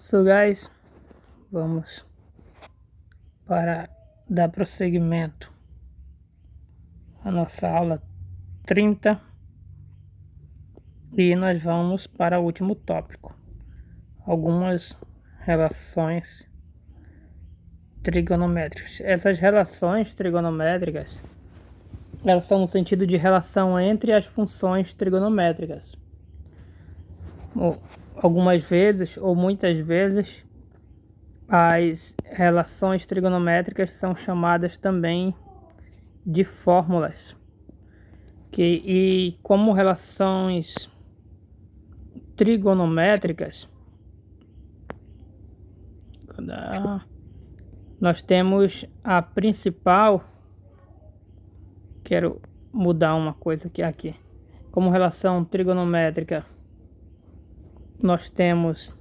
So guys, vamos para dar prosseguimento à nossa aula 30 e nós vamos para o último tópico, algumas relações trigonométricas. Essas relações trigonométricas, elas são no sentido de relação entre as funções trigonométricas. Algumas vezes ou muitas vezes as relações trigonométricas são chamadas também de fórmulas. E como relações trigonométricas, nós temos a principal. Quero mudar uma coisa aqui. Como relação trigonométrica, nós temos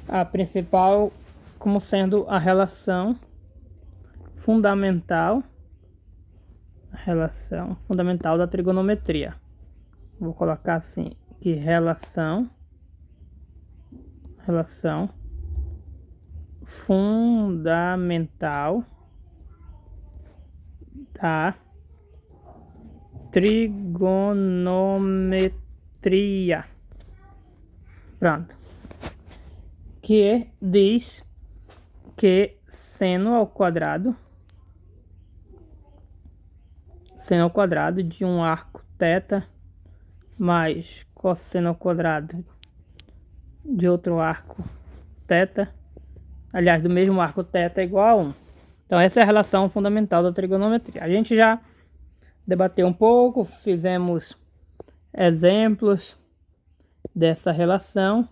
a principal como sendo a relação fundamental da trigonometria. Vou colocar assim, que relação fundamental da trigonometria. Pronto. Que diz que seno ao quadrado de um arco θ mais cosseno ao quadrado de outro arco θ, aliás, do mesmo arco θ, é igual a 1. Então essa é a relação fundamental da trigonometria. A gente já debateu um pouco, fizemos exemplos dessa relação.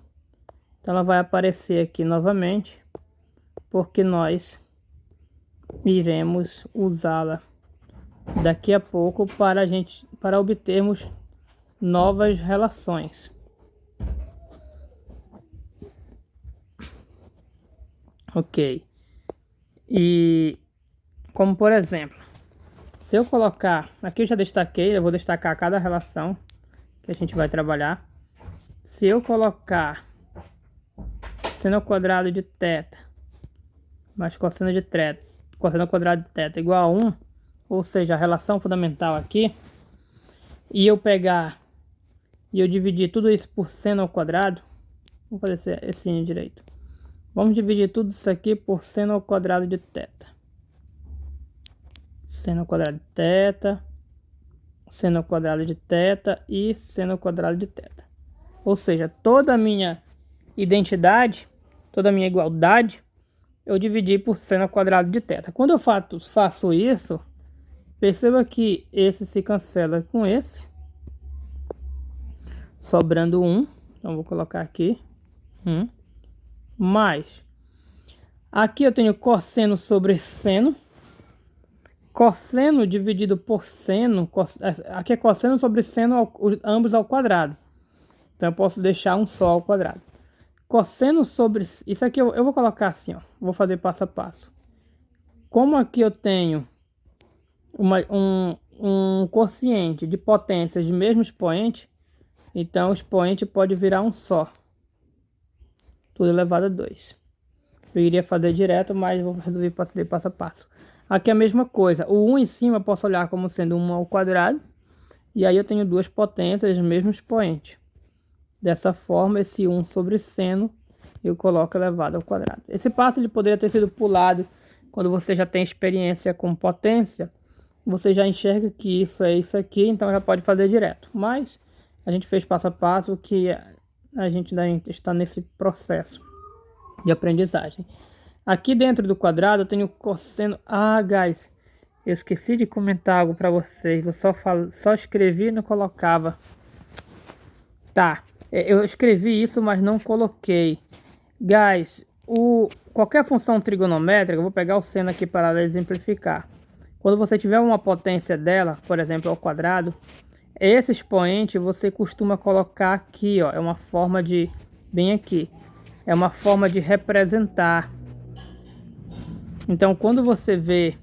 Então ela vai aparecer aqui novamente, porque nós iremos usá-la daqui a pouco para obtermos novas relações. Ok. E como por exemplo, se eu colocar, aqui eu já destaquei, eu vou destacar cada relação que a gente vai trabalhar. Se eu colocar seno ao quadrado de θ mais cosseno ao quadrado de θ igual a 1, ou seja, a relação fundamental aqui, e eu pegar e eu dividir tudo isso por seno ao quadrado, vamos fazer esse direito. Vamos dividir tudo isso aqui por seno ao quadrado de θ. Seno ao quadrado de θ, seno ao quadrado de θ e seno ao quadrado de θ. Ou seja, toda a minha identidade, toda a minha igualdade, eu dividi por seno ao quadrado de θ. Quando eu faço isso, perceba que esse se cancela com esse, sobrando 1. Então vou colocar aqui 1. Mais, aqui eu tenho cosseno sobre seno. Cosseno dividido por seno, aqui é cosseno sobre seno, ambos ao quadrado. Então eu posso deixar um só ao quadrado. Cosseno sobre... Isso aqui eu vou colocar assim, ó. Vou fazer passo a passo. Como aqui eu tenho um quociente de potências de mesmo expoente, então o expoente pode virar um só. Tudo elevado a 2. Eu iria fazer direto, mas vou resolver fazer passo a passo. Aqui é a mesma coisa. O 1 em cima eu posso olhar como sendo 1 ao quadrado. E aí eu tenho duas potências do mesmo expoente. Dessa forma, esse 1 sobre seno eu coloco elevado ao quadrado. Esse passo ele poderia ter sido pulado quando você já tem experiência com potência. Você já enxerga que isso é isso aqui, então já pode fazer direto. Mas a gente fez passo a passo que a gente ainda está nesse processo de aprendizagem. Aqui dentro do quadrado eu tenho cosseno... guys, eu esqueci de comentar algo para vocês. Eu só escrevi e não colocava. Tá, eu escrevi isso, mas não coloquei. Guys, qualquer função trigonométrica, eu vou pegar o seno aqui para exemplificar. Quando você tiver uma potência dela, por exemplo, ao quadrado, esse expoente você costuma colocar aqui, ó. É uma forma de... bem aqui. É uma forma de representar. Então, quando você vê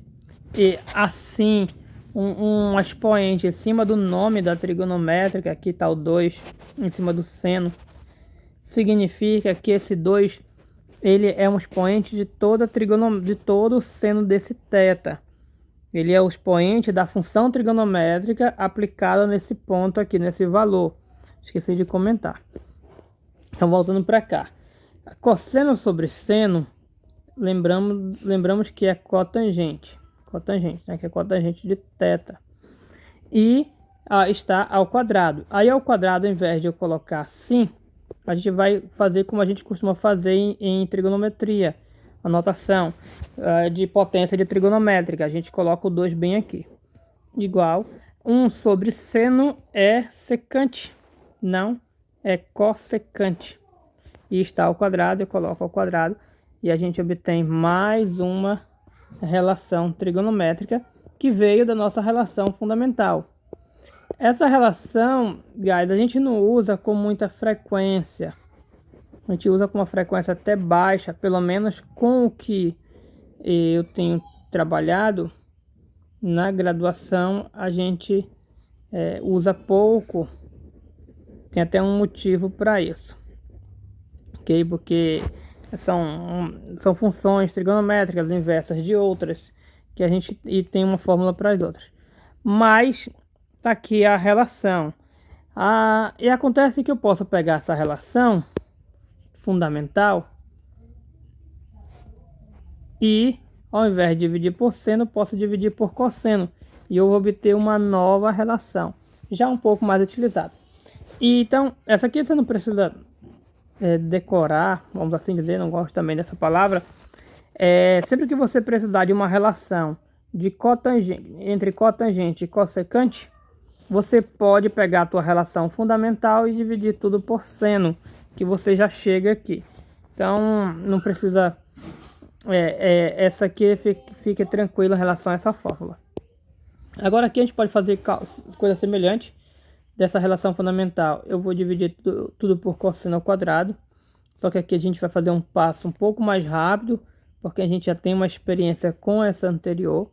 assim um expoente em cima do nome da trigonométrica, aqui está o 2 em cima do seno, significa que esse 2 ele é um expoente de toda de todo o seno desse θ. Ele é o expoente da função trigonométrica aplicada nesse ponto aqui, nesse valor. Esqueci de comentar. Então, voltando para cá. Cosseno sobre seno, lembramos que é cotangente. Cotangente, né? Que é cotangente de θ. E está ao quadrado. Aí, ao quadrado, ao invés de eu colocar assim, a gente vai fazer como a gente costuma fazer em trigonometria. A notação de potência de trigonométrica. A gente coloca o 2 bem aqui. Igual 1 sobre seno é secante, não é cossecante. E está ao quadrado, eu coloco ao quadrado. E a gente obtém mais uma relação trigonométrica que veio da nossa relação fundamental. Essa relação, guys, a gente não usa com muita frequência. A gente usa com uma frequência até baixa, pelo menos com o que eu tenho trabalhado na graduação, a gente usa pouco. Tem até um motivo para isso, ok? Porque são funções trigonométricas inversas de outras, que a gente tem uma fórmula para as outras. Mas tá aqui a relação. E acontece que eu posso pegar essa relação fundamental e, ao invés de dividir por seno, posso dividir por cosseno e eu vou obter uma nova relação, já um pouco mais utilizada. E então, essa aqui você não precisa decorar, vamos assim dizer, não gosto também dessa palavra. Sempre que você precisar de uma relação de cotangente, entre cotangente e cossecante, você pode pegar a tua relação fundamental e dividir tudo por seno, que você já chega aqui. Então, não precisa... essa aqui fique tranquilo em relação a essa fórmula. Agora aqui a gente pode fazer coisa semelhante dessa relação fundamental. Eu vou dividir tudo por cosseno ao quadrado. Só que aqui a gente vai fazer um passo um pouco mais rápido, porque a gente já tem uma experiência com essa anterior.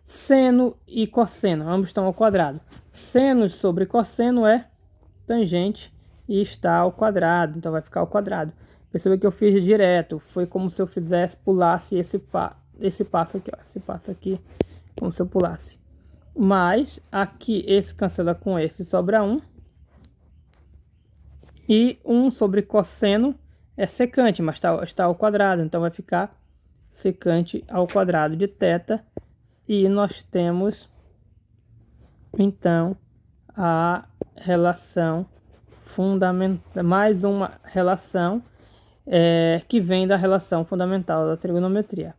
Seno e cosseno, ambos estão ao quadrado. Seno sobre cosseno é tangente e está ao quadrado, então vai ficar ao quadrado. Perceba que eu fiz direto, foi como se eu pulasse esse passo aqui, ó, esse passo aqui, como se eu pulasse. Mas aqui esse cancela com esse, sobra 1. E 1 sobre cosseno é secante, mas está ao quadrado, então vai ficar secante ao quadrado de θ. E nós temos, então, a relação fundamental, mais uma relação que vem da relação fundamental da trigonometria.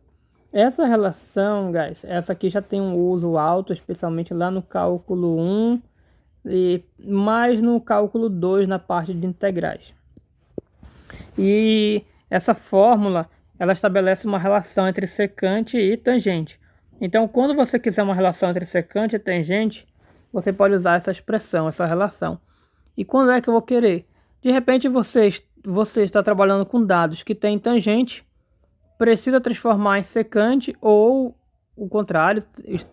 Essa relação, guys, essa aqui já tem um uso alto, especialmente lá no cálculo 1 e mais no cálculo 2 na parte de integrais. E essa fórmula, ela estabelece uma relação entre secante e tangente. Então, quando você quiser uma relação entre secante e tangente, você pode usar essa expressão, essa relação. E quando é que eu vou querer? De repente, você está trabalhando com dados que têm tangente, precisa transformar em secante, ou o contrário,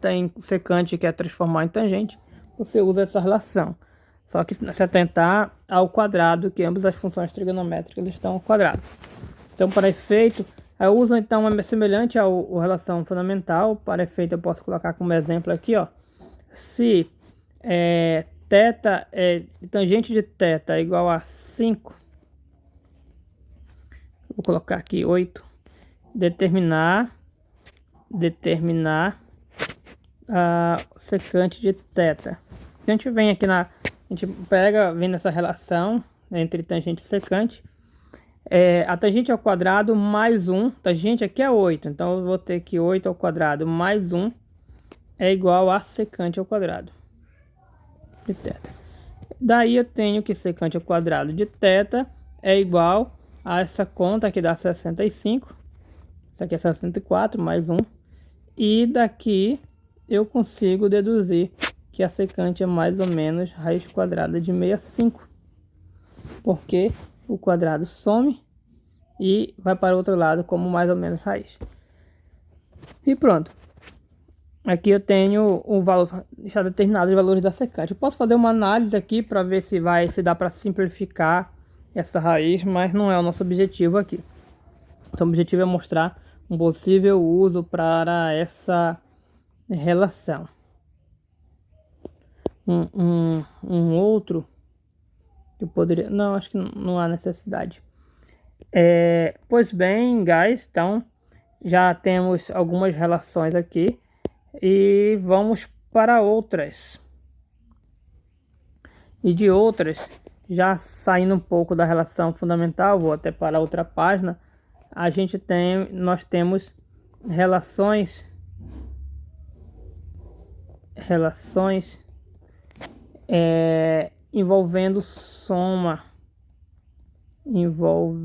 tem secante e quer transformar em tangente, você usa essa relação. Só que se atentar ao quadrado, que ambas as funções trigonométricas estão ao quadrado. Então, para efeito, eu uso então uma semelhante à relação fundamental. Para efeito, eu posso colocar como exemplo aqui, ó. Se tangente de θ é igual a 5, vou colocar aqui 8, determinar a secante de θ. A gente vem aqui a gente vem nessa relação entre tangente e secante. A tangente ao quadrado mais 1, tangente aqui é 8, então eu vou ter que 8 ao quadrado mais 1 é igual a secante ao quadrado de θ. Daí eu tenho que secante ao quadrado de θ é igual a essa conta que dá 65, isso aqui é 64 mais 1, e daqui eu consigo deduzir que a secante é mais ou menos raiz quadrada de 65, porque o quadrado some e vai para o outro lado como mais ou menos raiz. E pronto. Aqui eu tenho o valor, já determinado os valores da secante. Eu posso fazer uma análise aqui para ver se dá para simplificar essa raiz, mas não é o nosso objetivo aqui. Então o objetivo é mostrar um possível uso para essa relação. Um outro que eu poderia... Não, acho que não há necessidade. Pois bem, guys, então já temos algumas relações aqui e vamos para outras. E de outras, já saindo um pouco da relação fundamental, vou até para outra página, nós temos relações envolvendo soma, envolvendo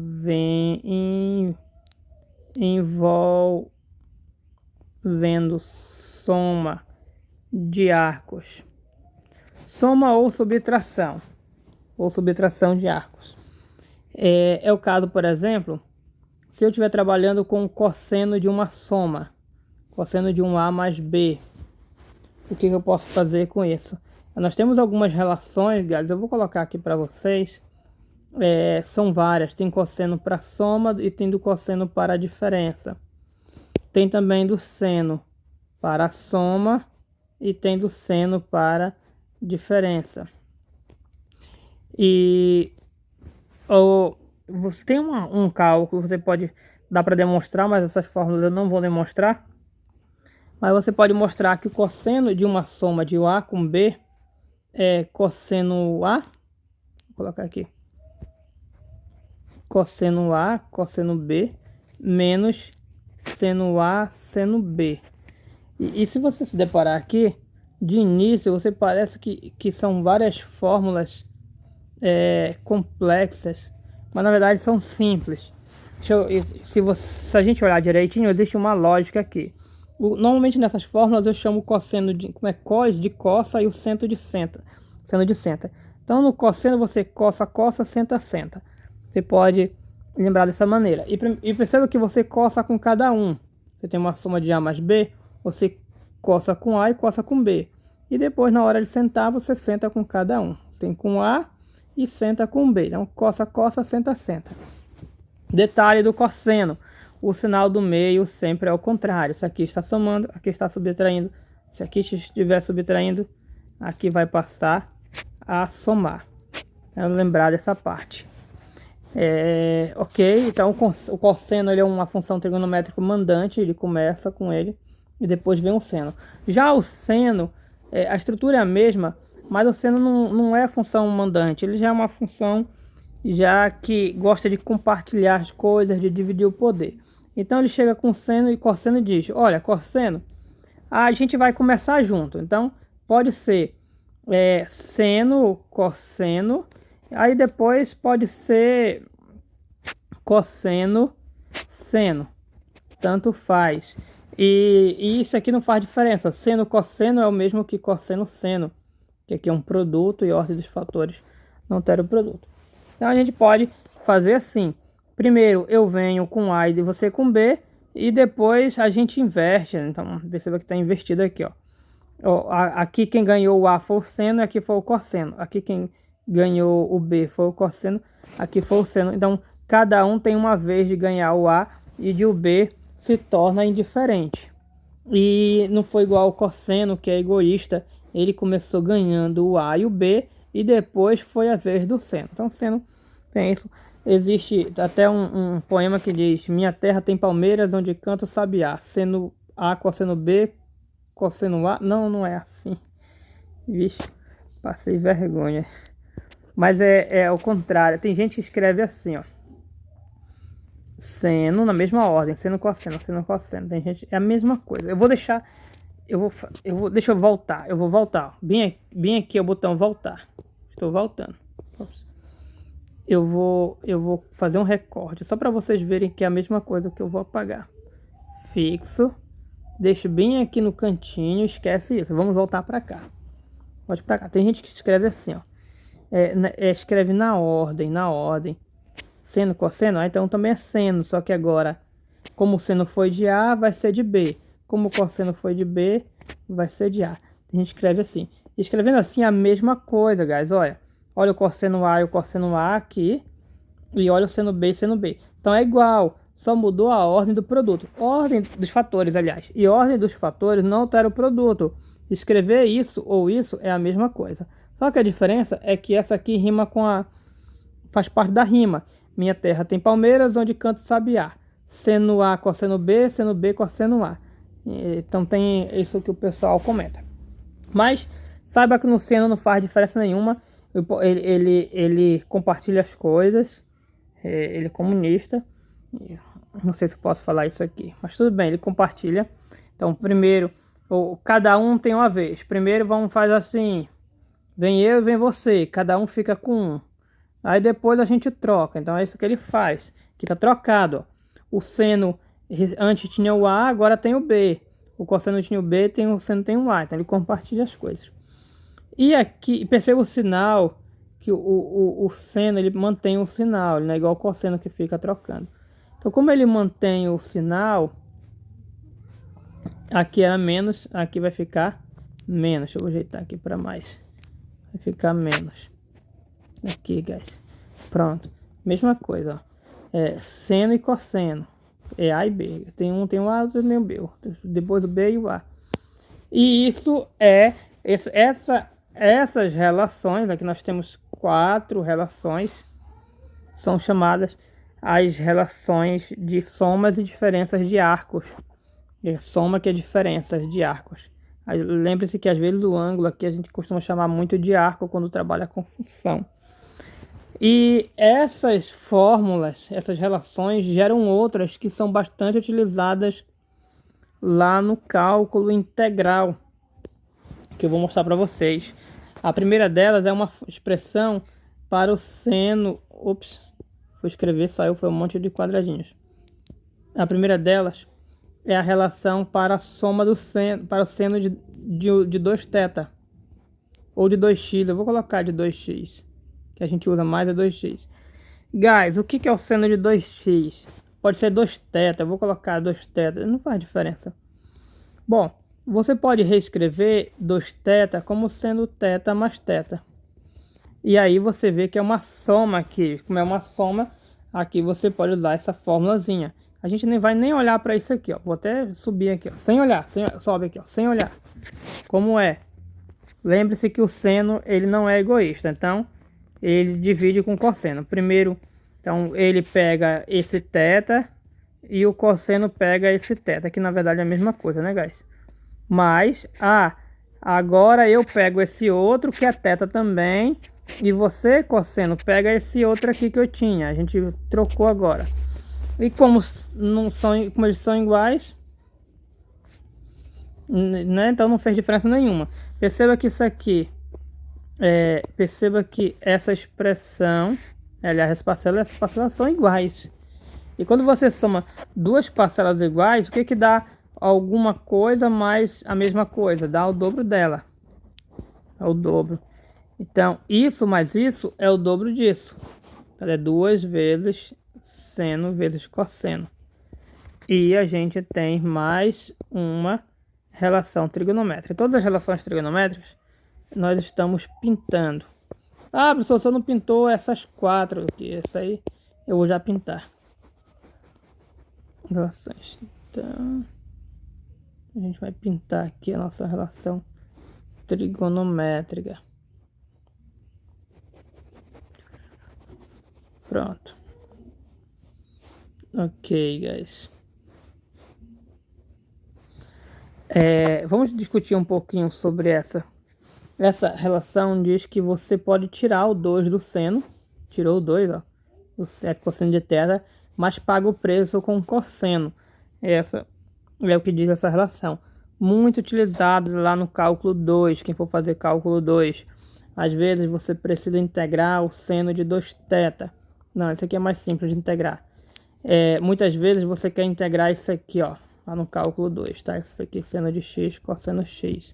soma de arcos, soma ou subtração de arcos. É o caso, por exemplo, se eu estiver trabalhando com o cosseno de uma soma, cosseno de um A mais B, o que eu posso fazer com isso? Nós temos algumas relações, guys, eu vou colocar aqui para vocês. São várias, tem cosseno para soma e tem do cosseno para a diferença. Tem também do seno para a soma e tem do seno para diferença. E você tem um cálculo, você pode dar para demonstrar, mas essas fórmulas eu não vou demonstrar. Mas você pode mostrar que o cosseno de uma soma de A com B é cosseno A. Vou colocar aqui. Cosseno A, cosseno B, menos seno A, seno B. E se você se deparar aqui, de início, você parece que são várias fórmulas complexas, mas na verdade são simples. Se a gente olhar direitinho, existe uma lógica aqui. Normalmente nessas fórmulas eu chamo o cosseno de cos de cossa e o seno de seno de seno. Então no cosseno você cossa, senta, senta. Você pode lembrar dessa maneira. E perceba que você coça com cada um. Você tem uma soma de A mais B, você coça com A e coça com B. E depois, na hora de sentar, você senta com cada um. Tem com A e senta com B. Então, coça, senta, senta. Detalhe do cosseno. O sinal do meio sempre é o contrário. Se aqui está somando, aqui está subtraindo. Se aqui estiver subtraindo, aqui vai passar a somar. É lembrar dessa parte. Ok, então o cosseno ele é uma função trigonométrica mandante, ele começa com ele e depois vem o seno. Já o seno, a estrutura é a mesma, mas o seno não é a função mandante, ele já é uma função já que gosta de compartilhar as coisas, de dividir o poder. Então ele chega com seno e cosseno diz, olha, cosseno, a gente vai começar junto, então pode ser seno, cosseno, aí depois pode ser cosseno, seno, tanto faz. E isso aqui não faz diferença. Seno, cosseno é o mesmo que cosseno, seno, que aqui é um produto e ordem dos fatores não ter o produto. Então a gente pode fazer assim. Primeiro eu venho com A e você com B e depois a gente inverte. Então perceba que está invertido aqui, ó. Aqui quem ganhou o A foi o seno e aqui foi o cosseno. Aqui quem ganhou o B foi o cosseno, aqui foi o seno. Então cada um tem uma vez de ganhar o A e de o B se torna indiferente. E não foi igual ao cosseno, que é egoísta. Ele começou ganhando o A e o B e depois foi a vez do seno. Então o seno tem isso. Existe até um poema que diz: minha terra tem palmeiras onde canta o sabiá. Seno A, cosseno B, cosseno A. Não é assim. Vixe, passei vergonha. Mas é ao contrário. Tem gente que escreve assim, ó. Seno na mesma ordem, seno, cosseno. Tem gente, é a mesma coisa. Eu vou deixar, deixa eu voltar. Eu vou voltar. Bem aqui é o botão voltar. Estou voltando. Eu vou fazer um recorte só para vocês verem que é a mesma coisa que eu vou apagar. Fixo. Deixo bem aqui no cantinho, esquece isso. Vamos voltar para cá. Volte para cá. Tem gente que escreve assim, ó. Escreve na ordem. Seno, cosseno, então também é seno, só que agora, como o seno foi de A, vai ser de B. Como o cosseno foi de B, vai ser de A. A gente escreve assim. Escrevendo assim a mesma coisa, guys, olha. Olha o cosseno A e o cosseno A aqui. E olha o seno B e seno B. Então é igual. só mudou a ordem do produto. Ordem dos fatores, aliás. E ordem dos fatores não altera o produto. Escrever isso ou isso é a mesma coisa. Só que a diferença é que essa aqui rima com a... faz parte da rima. Minha terra tem palmeiras, onde canto sabiá. Seno A, cosseno B, seno B, cosseno A. Então tem isso que o pessoal comenta. Mas saiba que no seno não faz diferença nenhuma. Ele compartilha as coisas. Ele é comunista. Não sei se posso falar isso aqui, mas tudo bem, ele compartilha. Então, primeiro, cada um tem uma vez. Primeiro vamos fazer assim: vem eu e vem você. Cada um fica com um. Aí depois a gente troca. Então é isso que ele faz. Aqui tá trocado, ó. O seno antes tinha o A, agora tem o B. O cosseno tinha o B, o seno tem o A. Então ele compartilha as coisas. E aqui, perceba o sinal que o seno ele mantém o sinal. Ele não é igual o cosseno que fica trocando. Então, como ele mantém o sinal, aqui era menos, aqui vai ficar menos. Deixa eu ajeitar aqui para mais. Vai ficar menos. Aqui, guys. Pronto. Mesma coisa, ó. Seno e cosseno. É A e B. Tem um A, outro tem o B. Depois o B e o A. E isso é... essas relações, aqui nós temos 4 relações. São chamadas as relações de somas e diferenças de arcos. Soma que é diferenças de arcos. Lembre-se que às vezes o ângulo aqui a gente costuma chamar muito de arco quando trabalha com função. E essas fórmulas, essas relações geram outras que são bastante utilizadas lá no cálculo integral, que eu vou mostrar para vocês. A primeira delas é uma expressão para o seno... Ops, vou escrever, foi um monte de quadradinhos. A primeira delas é a relação para a soma do seno, para o seno de 2θ. Ou de 2x, eu vou colocar de 2x. Que a gente usa mais é 2x. Guys, o que é o seno de 2x? Pode ser 2θ, eu vou colocar 2θ, não faz diferença. Bom, você pode reescrever 2θ como sendo θ mais θ. E aí você vê que é uma soma aqui. Como é uma soma, aqui você pode usar essa formulazinha. A gente nem vai nem olhar para isso aqui, ó. Vou até subir aqui, ó. Sem olhar, sobe aqui, ó. Sem olhar. Como é? Lembre-se que o seno, ele não é egoísta. Então, ele divide com o cosseno. Primeiro, então, ele pega esse θ e o cosseno pega esse θ. Que na verdade é a mesma coisa, né, guys? Mas, agora eu pego esse outro que é θ também. E você, cosseno, pega esse outro aqui que eu tinha. A gente trocou agora. E como eles são iguais, né? Então não fez diferença nenhuma. Perceba que isso aqui, perceba que essa expressão, aliás, essa parcela e essa parcela são iguais. E quando você soma duas parcelas iguais, o que que dá alguma coisa mais a mesma coisa? Dá o dobro dela. É o dobro. Então, isso mais isso é o dobro disso. Então, é 2 vezes seno vezes cosseno. E a gente tem mais uma relação trigonométrica. Todas as relações trigonométricas nós estamos pintando. Ah, professor, você não pintou essas 4 aqui. Essa aí eu vou já pintar. Relações. Então, a gente vai pintar aqui a nossa relação trigonométrica. Pronto. Ok, guys. Vamos discutir um pouquinho sobre essa relação. Diz que você pode tirar o 2 do seno. Tirou o 2, ó. O F cosseno de θ, mas paga o preço com cosseno. Essa é o que diz essa relação. Muito utilizado lá no cálculo 2. Quem for fazer cálculo 2. Às vezes você precisa integrar o seno de 2θ. Não, esse aqui é mais simples de integrar. Muitas vezes você quer integrar isso aqui, ó, lá no cálculo 2, tá? Isso aqui seno de x, cosseno x.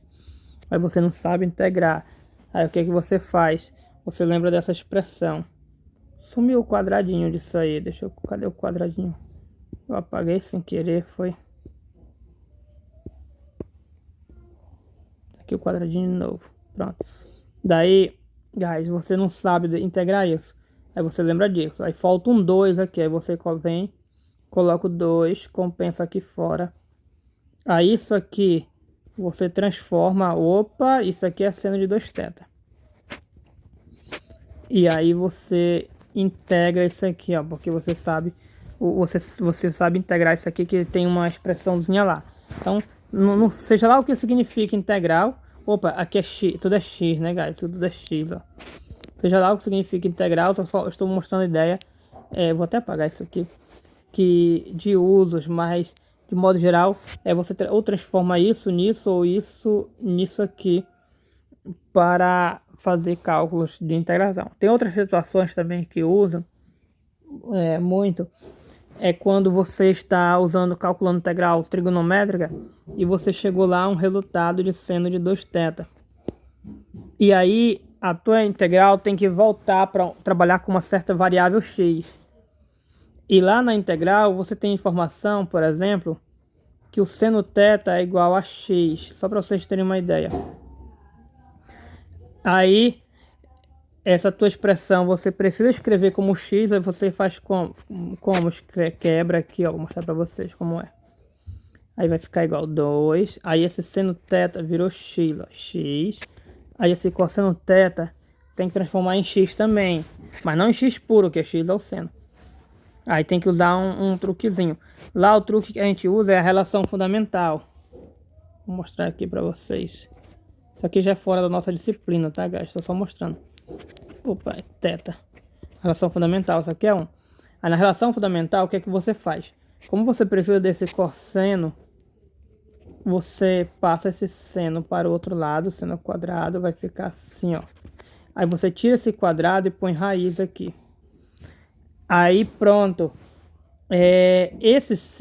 Aí você não sabe integrar. Aí o que que você faz? Você lembra dessa expressão. Sumiu o quadradinho disso aí. Cadê o quadradinho? Eu apaguei sem querer, foi. Aqui o quadradinho de novo. Pronto. Daí, guys, você não sabe integrar isso. Aí você lembra disso. Aí falta um 2 aqui. Aí você vem coloco 2, compensa aqui fora. Aí isso aqui você transforma, opa, isso aqui é seno de 2θ. E aí você integra isso aqui, ó, porque você sabe, você sabe integrar isso aqui que tem uma expressãozinha lá. Então, não seja lá o que significa integral. Opa, aqui é x, tudo é x, né, guys? Tudo é x, ó. Seja lá o que significa integral, estou mostrando a ideia. Vou até apagar isso aqui. Que de usos, mas de modo geral, você ou transforma isso nisso ou isso nisso aqui para fazer cálculos de integração. Tem outras situações também que usam muito. É quando você está calculando integral trigonométrica e você chegou lá a um resultado de seno de 2θ. E aí a tua integral tem que voltar para trabalhar com uma certa variável x. E lá na integral você tem informação, por exemplo, que o seno θ é igual a x. Só para vocês terem uma ideia. Aí essa tua expressão você precisa escrever como x, aí você faz como quebra aqui, ó, vou mostrar para vocês como é. Aí vai ficar igual 2, aí esse seno θ virou x, ó, x. Aí esse cosseno θ tem que transformar em x também, mas não em x puro, que é x é o seno. Aí tem que usar um truquezinho. Lá o truque que a gente usa é a relação fundamental. Vou mostrar aqui para vocês. Isso aqui já é fora da nossa disciplina, tá, guys? Estou só mostrando. Opa, θ. Relação fundamental, isso aqui é 1. Aí na relação fundamental, o que é que você faz? Como você precisa desse cosseno, você passa esse seno para o outro lado, o seno quadrado vai ficar assim, ó. Aí você tira esse quadrado e põe raiz aqui. Aí pronto.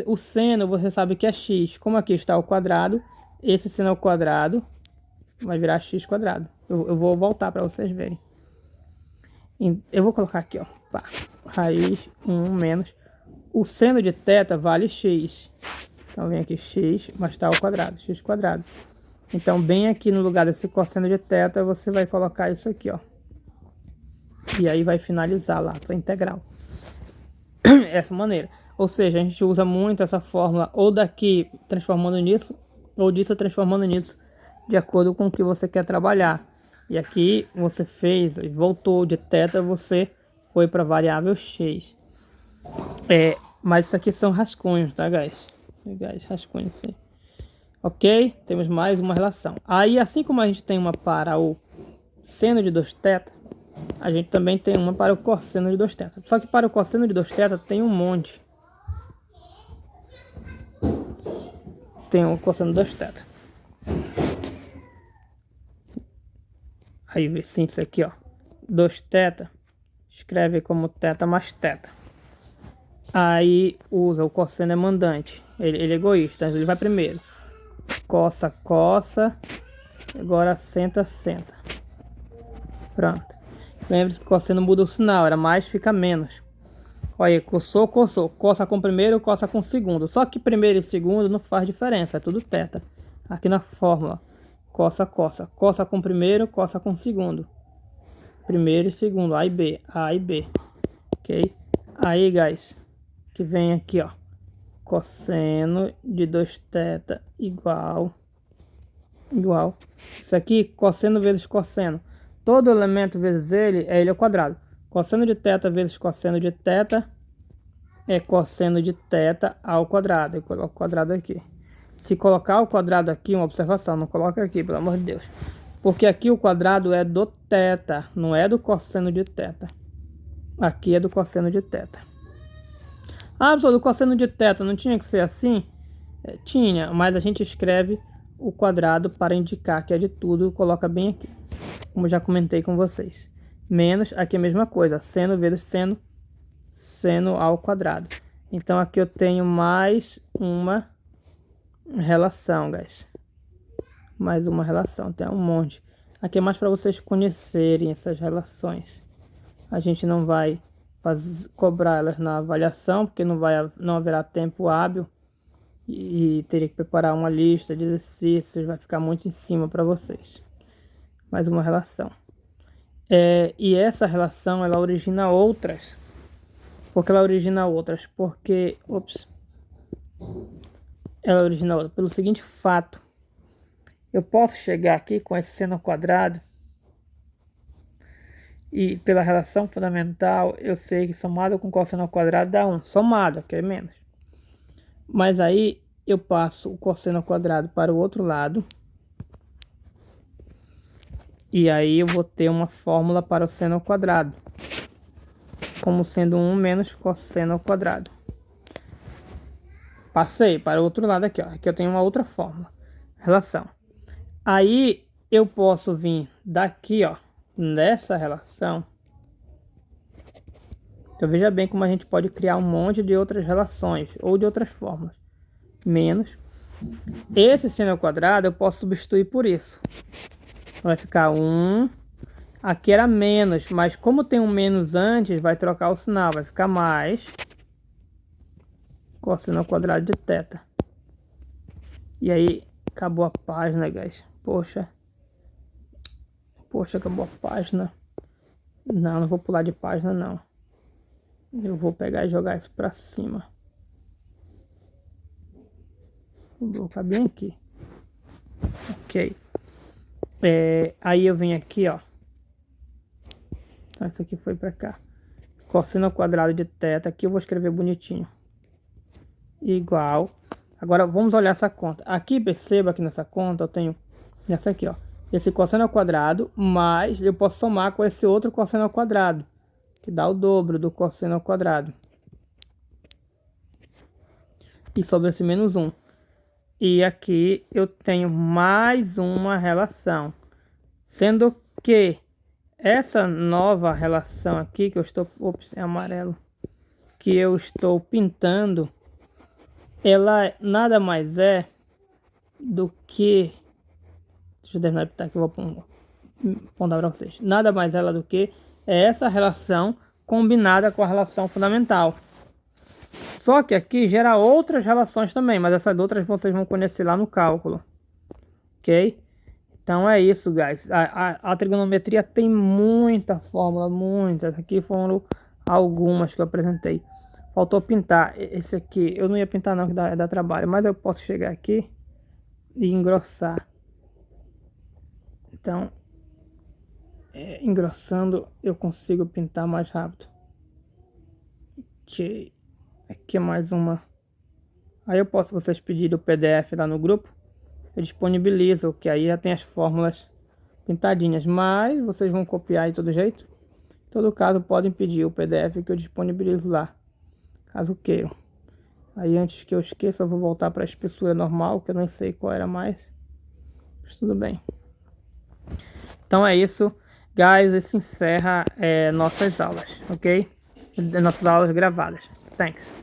O seno você sabe que é x. Como aqui está o quadrado, esse seno ao quadrado vai virar x quadrado. Eu vou voltar para vocês verem. Eu vou colocar aqui, ó, pá, raiz 1 menos. O seno de θ vale x. Então vem aqui x, mas está ao quadrado, x quadrado. Então bem aqui no lugar desse cosseno de θ, você vai colocar isso aqui, ó. E aí vai finalizar lá para integral. Essa maneira. Ou seja, a gente usa muito essa fórmula ou daqui transformando nisso, ou disso transformando nisso, de acordo com o que você quer trabalhar. E aqui você fez e voltou de θ, você foi para a variável x. Mas isso aqui são rascunhos, tá, guys? Rascunhos aí. Ok? Temos mais uma relação. Aí, assim como a gente tem uma para o seno de 2θ, a gente também tem uma para o cosseno de 2θ. Só que para o cosseno de 2θ tem um monte. Tem o cosseno de 2θ. Aí, sim, isso aqui, ó. 2θ. Escreve como θ mais θ. Aí usa o cosseno é mandante. Ele é egoísta, ele vai primeiro. Cossa, cossa. Agora senta, senta. Pronto. Lembre-se que o cosseno muda o sinal. Era mais, fica menos. Olha, coçou, coçou. Coça com primeiro, coça com segundo. Só que primeiro e segundo não faz diferença. É tudo θ. Aqui na fórmula. Coça, coça. Coça com primeiro, coça com segundo. Primeiro e segundo. A e B. A e B. Ok? Aí, guys. Que vem aqui, ó. Cosseno de 2θ igual. Isso aqui, cosseno vezes cosseno. Todo elemento vezes ele ao quadrado. Cosseno de θ vezes cosseno de θ é cosseno de θ ao quadrado. Eu coloco o quadrado aqui. Se colocar o quadrado aqui, uma observação, não coloca aqui, pelo amor de Deus. Porque aqui o quadrado é do θ, não é do cosseno de θ. Aqui é do cosseno de θ. Ah, professor, do cosseno de θ não tinha que ser assim? Tinha, mas a gente escreve o quadrado para indicar que é de tudo, coloca bem aqui. Como já comentei com vocês. Menos, aqui é a mesma coisa, seno vezes seno, seno ao quadrado. Então aqui eu tenho mais uma relação, guys. Mais uma relação, tem um monte. Aqui é mais para vocês conhecerem essas relações. A gente não vai cobrar elas na avaliação, porque não haverá tempo hábil. E teria que preparar uma lista de exercícios, vai ficar muito em cima para vocês. Mais uma relação. E essa relação, ela origina outras. Porque ela origina outras. Porque... Ops. Ela origina outra. Pelo seguinte fato. Eu posso chegar aqui com esse seno ao quadrado. E pela relação fundamental, eu sei que somado com cosseno ao quadrado dá 1. Somado, que é menos. Mas aí eu passo o cosseno ao quadrado para o outro lado. E aí eu vou ter uma fórmula para o seno ao quadrado. Como sendo 1 menos cosseno ao quadrado. Passei para o outro lado aqui, ó. Aqui eu tenho uma outra fórmula. Relação. Aí eu posso vir daqui, ó. Nessa relação. Então veja bem como a gente pode criar um monte de outras relações. Ou de outras fórmulas. Menos. Esse seno ao quadrado eu posso substituir por isso. Vai ficar 1. Aqui era menos, mas como tem um menos antes, vai trocar o sinal. Vai ficar mais cosseno ao quadrado de θ. E aí, acabou a página, guys. Poxa, acabou a página. Não vou pular de página, não. Eu vou pegar e jogar isso pra cima. Vou colocar bem aqui. Ok. Aí eu venho aqui, ó. Então, isso aqui foi pra cá. Cosseno ao quadrado de θ. Aqui eu vou escrever bonitinho. Igual. Agora vamos olhar essa conta. Aqui perceba que nessa conta eu tenho essa aqui, ó. Esse cosseno ao quadrado, mais eu posso somar com esse outro cosseno ao quadrado, que dá o dobro do cosseno ao quadrado. E sobre esse menos 1. E aqui eu tenho mais uma relação. Sendo que essa nova relação aqui que eu estou... Ops, é amarelo. Que eu estou pintando, ela nada mais é do que... Deixa eu terminar de pintar aqui, eu vou apontar para vocês. Nada mais ela do que essa relação combinada com a relação fundamental. Só que aqui gera outras relações também, mas essas outras vocês vão conhecer lá no cálculo. Ok? Então é isso, guys. A trigonometria tem muita fórmula, muitas. Aqui foram algumas que eu apresentei. Faltou pintar esse aqui. Eu não ia pintar não, que dá trabalho. Mas eu posso chegar aqui e engrossar. Então, engrossando, eu consigo pintar mais rápido. Ok. Aqui é mais uma. Aí eu posso, vocês pedirem o PDF lá no grupo. Eu disponibilizo, que aí já tem as fórmulas pintadinhas. Mas vocês vão copiar de todo jeito. Em todo caso, podem pedir o PDF que eu disponibilizo lá, caso queiram. Aí antes que eu esqueça, eu vou voltar para a espessura normal, que eu não sei qual era mais. Mas tudo bem. Então é isso, guys. Isso encerra nossas aulas, ok? Nossas aulas gravadas. Thanks.